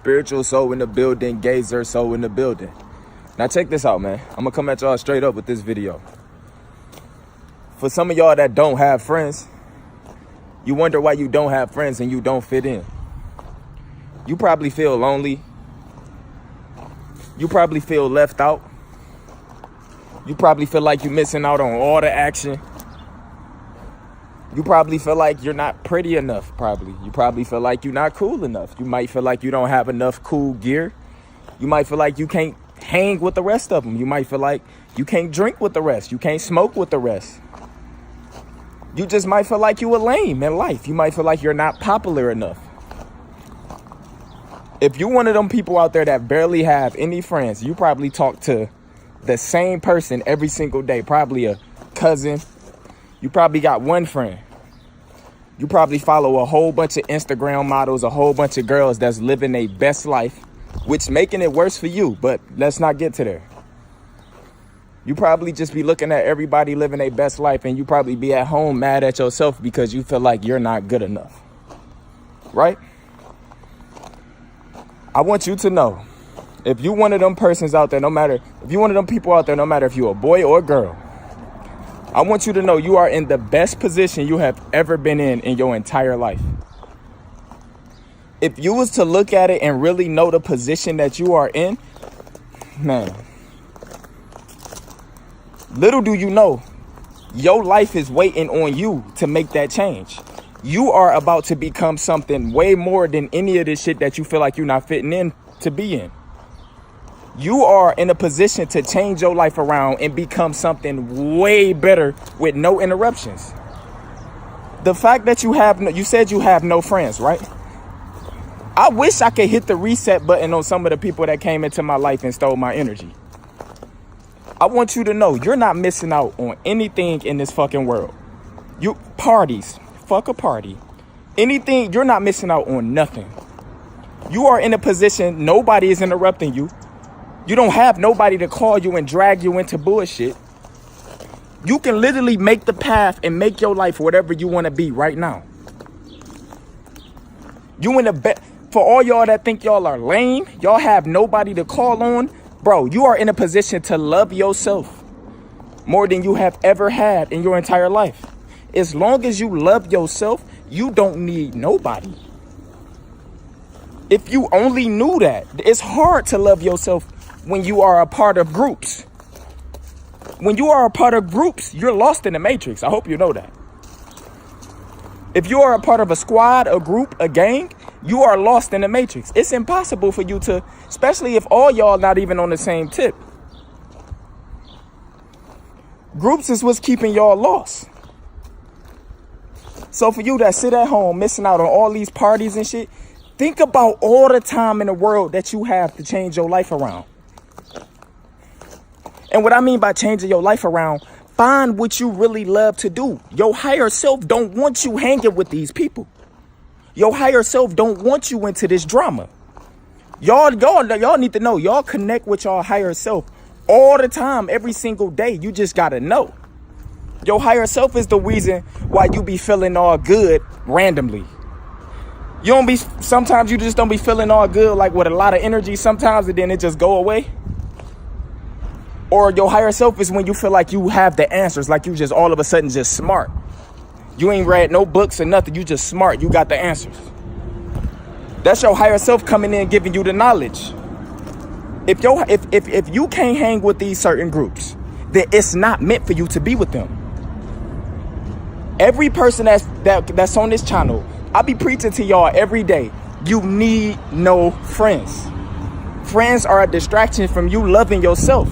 Spiritual soul in the building, gazer soul in the building. Now check this out, man. I'm gonna come at y'all straight up with this video. For some of y'all that don't have friends, you wonder why you don't have friends and you don't fit in. You probably feel lonely. You probably feel left out. You probably feel like you're missing out on all the action. You probably feel like you're not pretty enough, probably. You probably feel like you're not cool enough. You might feel like you don't have enough cool gear. You might feel like you can't hang with the rest of them. You might feel like you can't drink with the rest. You can't smoke with the rest. You just might feel like you a lame in life. You might feel like you're not popular enough. If you're one of them people out there that barely have any friends, you probably talk to the same person every single day, probably a cousin. You probably got one friend. You probably follow a whole bunch of Instagram models, a whole bunch of girls that's living their best life, which making it worse for you, but let's not get to there. You probably just be looking at everybody living their best life and you probably be at home mad at yourself because you feel like you're not good enough, right? I want you to know, if you one of them persons out there, if you one of them people out there, no matter if you're a boy or a girl, I want you to know you are in the best position you have ever been in your entire life. If you was to look at it and really know the position that you are in, man, little do you know, your life is waiting on you to make that change. You are about to become something way more than any of this shit that you feel like you're not fitting in to be in. You are in a position to change your life around and become something way better with no interruptions. The fact that you said you have no friends, right? I wish I could hit the reset button on some of the people that came into my life and stole my energy. I want you to know you're not missing out on anything in this fucking world. Parties, fuck a party. Anything, you're not missing out on nothing. You are in a position, nobody is interrupting you. You don't have nobody to call you and drag you into bullshit. You can literally make the path and make your life whatever you want to be right now. You in the for all y'all that think y'all are lame, y'all have nobody to call on, bro, you are in a position to love yourself more than you have ever had in your entire life. As long as you love yourself, you don't need nobody. If you only knew that, it's hard to love yourself when you are a part of groups. When you are a part of groups, you're lost in the matrix. I hope you know that. If you are a part of a squad, a group, a gang, you are lost in the matrix. It's impossible for you to, especially if all y'all not even on the same tip. Groups is what's keeping y'all lost. So for you that sit at home missing out on all these parties and shit, think about all the time in the world that you have to change your life around. And what I mean by changing your life around, find what you really love to do. Your higher self don't want you hanging with these people. Your higher self don't want you into this drama. Y'all need to know, y'all connect with your higher self all the time, every single day. You just gotta know. Your higher self is the reason why you be feeling all good randomly. Sometimes you just don't be feeling all good, like with a lot of energy sometimes, and then it just go away. Or your higher self is when you feel like you have the answers, like you just all of a sudden just smart. You ain't read no books or nothing. You just smart. You got the answers. That's your higher self coming in, giving you the knowledge. If you can't hang with these certain groups, then it's not meant for you to be with them. Every person that's on this channel, I be preaching to y'all every day. You need no friends. Friends are a distraction from you loving yourself.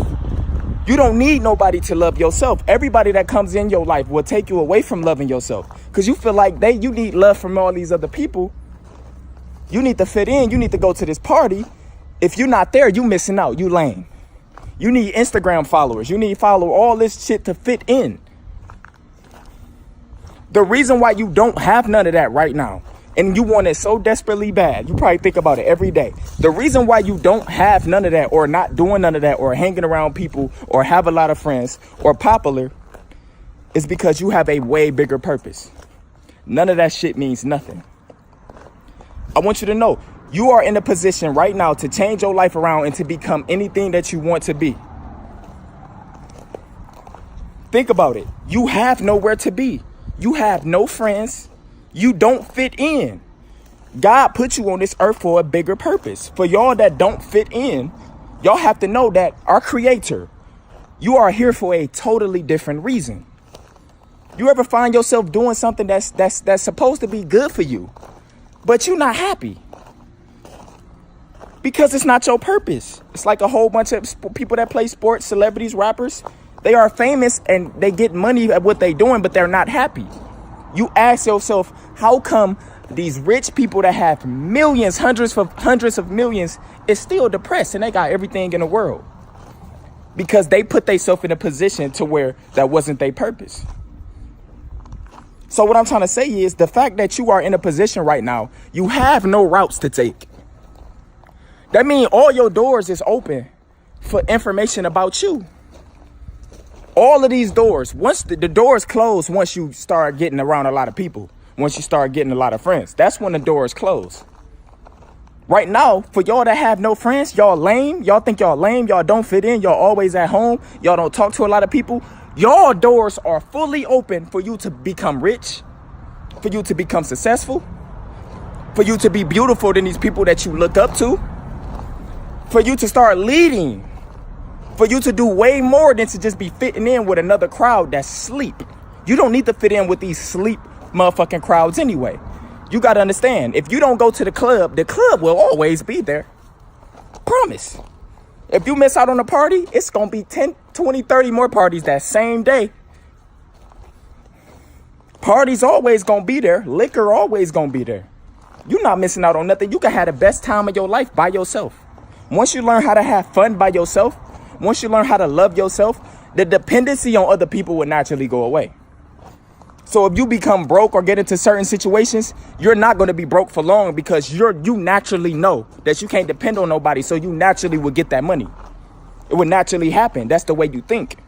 You don't need nobody to love yourself. Everybody that comes in your life will take you away from loving yourself because you feel like you need love from all these other people. You need to fit in. You need to go to this party. If you're not there, you missing out. You lame. You need Instagram followers. You need to follow all this shit to fit in. The reason why you don't have none of that right now, and you want it so desperately bad, you probably think about it every day. The reason why you don't have none of that, or not doing none of that, or hanging around people, or have a lot of friends, or popular, is because you have a way bigger purpose. None of that shit means nothing. I want you to know, You are in a position right now to change your life around and to become anything that you want to be. Think about it. You have nowhere to be. You have no friends. You don't fit in. God put you on this earth for a bigger purpose. For y'all that don't fit in, y'all have to know that our Creator, you are here for a totally different reason. You ever find yourself doing something that's supposed to be good for you, but you're not happy? Because it's not your purpose. It's like a whole bunch of people that play sports, celebrities, rappers. They are famous and they get money at what they're doing, but they're not happy. You ask yourself, how come these rich people that have millions, hundreds of millions is still depressed and they got everything in the world? Because they put themselves in a position to where that wasn't their purpose. So what I'm trying to say is the fact that you are in a position right now, you have no routes to take. That means all your doors is open for information about you. All of these doors, once the doors close, once you start getting around a lot of people, once you start getting a lot of friends, that's when the doors close. Right now, for y'all that have no friends, y'all lame. Y'all think y'all lame. Y'all don't fit in. Y'all always at home. Y'all don't talk to a lot of people. Y'all doors are fully open for you to become rich, for you to become successful, for you to be beautiful than these people that you look up to, for you to start leading, for you to do way more than to just be fitting in with another crowd that's sleep. You don't need to fit in with these sleep motherfucking crowds anyway. You got to understand, if you don't go to the club will always be there. Promise. If you miss out on a party, it's going to be 10, 20, 30 more parties that same day. Parties always going to be there. Liquor always going to be there. You're not missing out on nothing. You can have the best time of your life by yourself. Once you learn how to have fun by yourself, once you learn how to love yourself, the dependency on other people will naturally go away. So if you become broke or get into certain situations, you're not going to be broke for long because you naturally know that you can't depend on nobody. So you naturally will get that money. It would naturally happen. That's the way you think.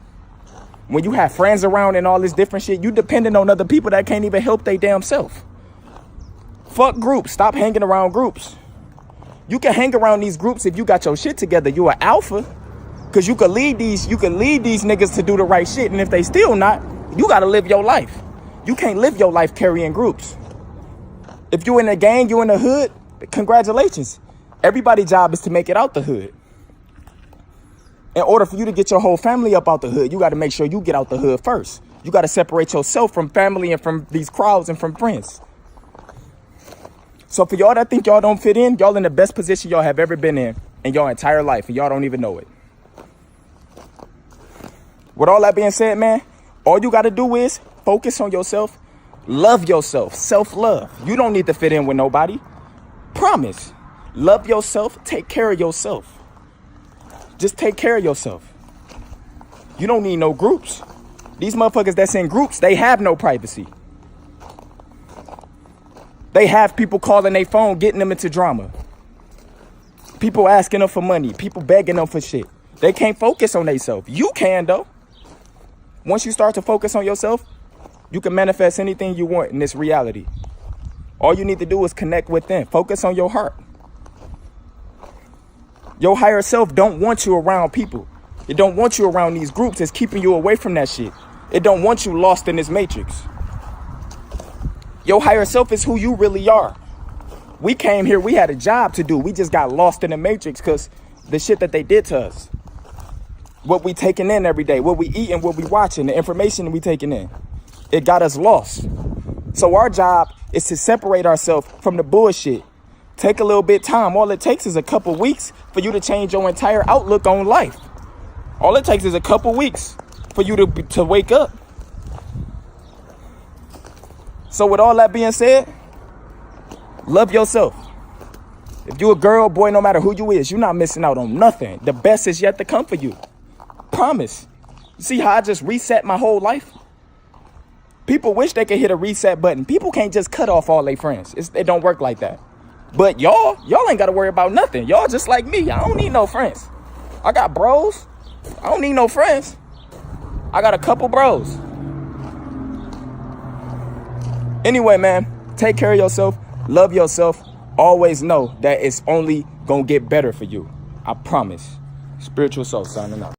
When you have friends around and all this different shit, you dependent on other people that can't even help their damn self. Fuck groups. Stop hanging around groups. You can hang around these groups if you got your shit together. You an alpha. Because you can lead these niggas to do the right shit. And if they still not, you got to live your life. You can't live your life carrying groups. If you in a gang, you in the hood, congratulations. Everybody's job is to make it out the hood. In order for you to get your whole family up out the hood, you got to make sure you get out the hood first. You got to separate yourself from family and from these crowds and from friends. So for y'all that think y'all don't fit in, y'all in the best position y'all have ever been in your entire life, and y'all don't even know it. With all that being said, man, all you got to do is focus on yourself, love yourself, self-love. You don't need to fit in with nobody. Promise. Love yourself, take care of yourself. Just take care of yourself. You don't need no groups. These motherfuckers that's in groups, they have no privacy. They have people calling their phone, getting them into drama. People asking them for money, people begging them for shit. They can't focus on themselves. You can, though. Once you start to focus on yourself, you can manifest anything you want in this reality. All you need to do is connect within. Focus on your heart. Your higher self don't want you around people. It don't want you around these groups. It's keeping you away from that shit. It don't want you lost in this matrix. Your higher self is who you really are. We came here, we had a job to do. We just got lost in the matrix because the shit that they did to us. What we taking in every day, what we eating, what we watching, the information we taking in. It got us lost. So our job is to separate ourselves from the bullshit. Take a little bit of time. All it takes is a couple weeks for you to change your entire outlook on life. All it takes is a couple weeks for you to wake up. So with all that being said, love yourself. If you a girl, boy, no matter who you is, you're not missing out on nothing. The best is yet to come for you. Promise. You see how I just reset my whole life? People wish they could hit a reset button. People can't just cut off all their friends. It don't work like that. But y'all ain't got to worry about nothing. Y'all just like me. I don't need no friends. I got bros. I don't need no friends. I got a couple bros. Anyway, man, take care of yourself. Love yourself. always know that it's only gonna get better for you. I promise. Spiritual Soul signing out.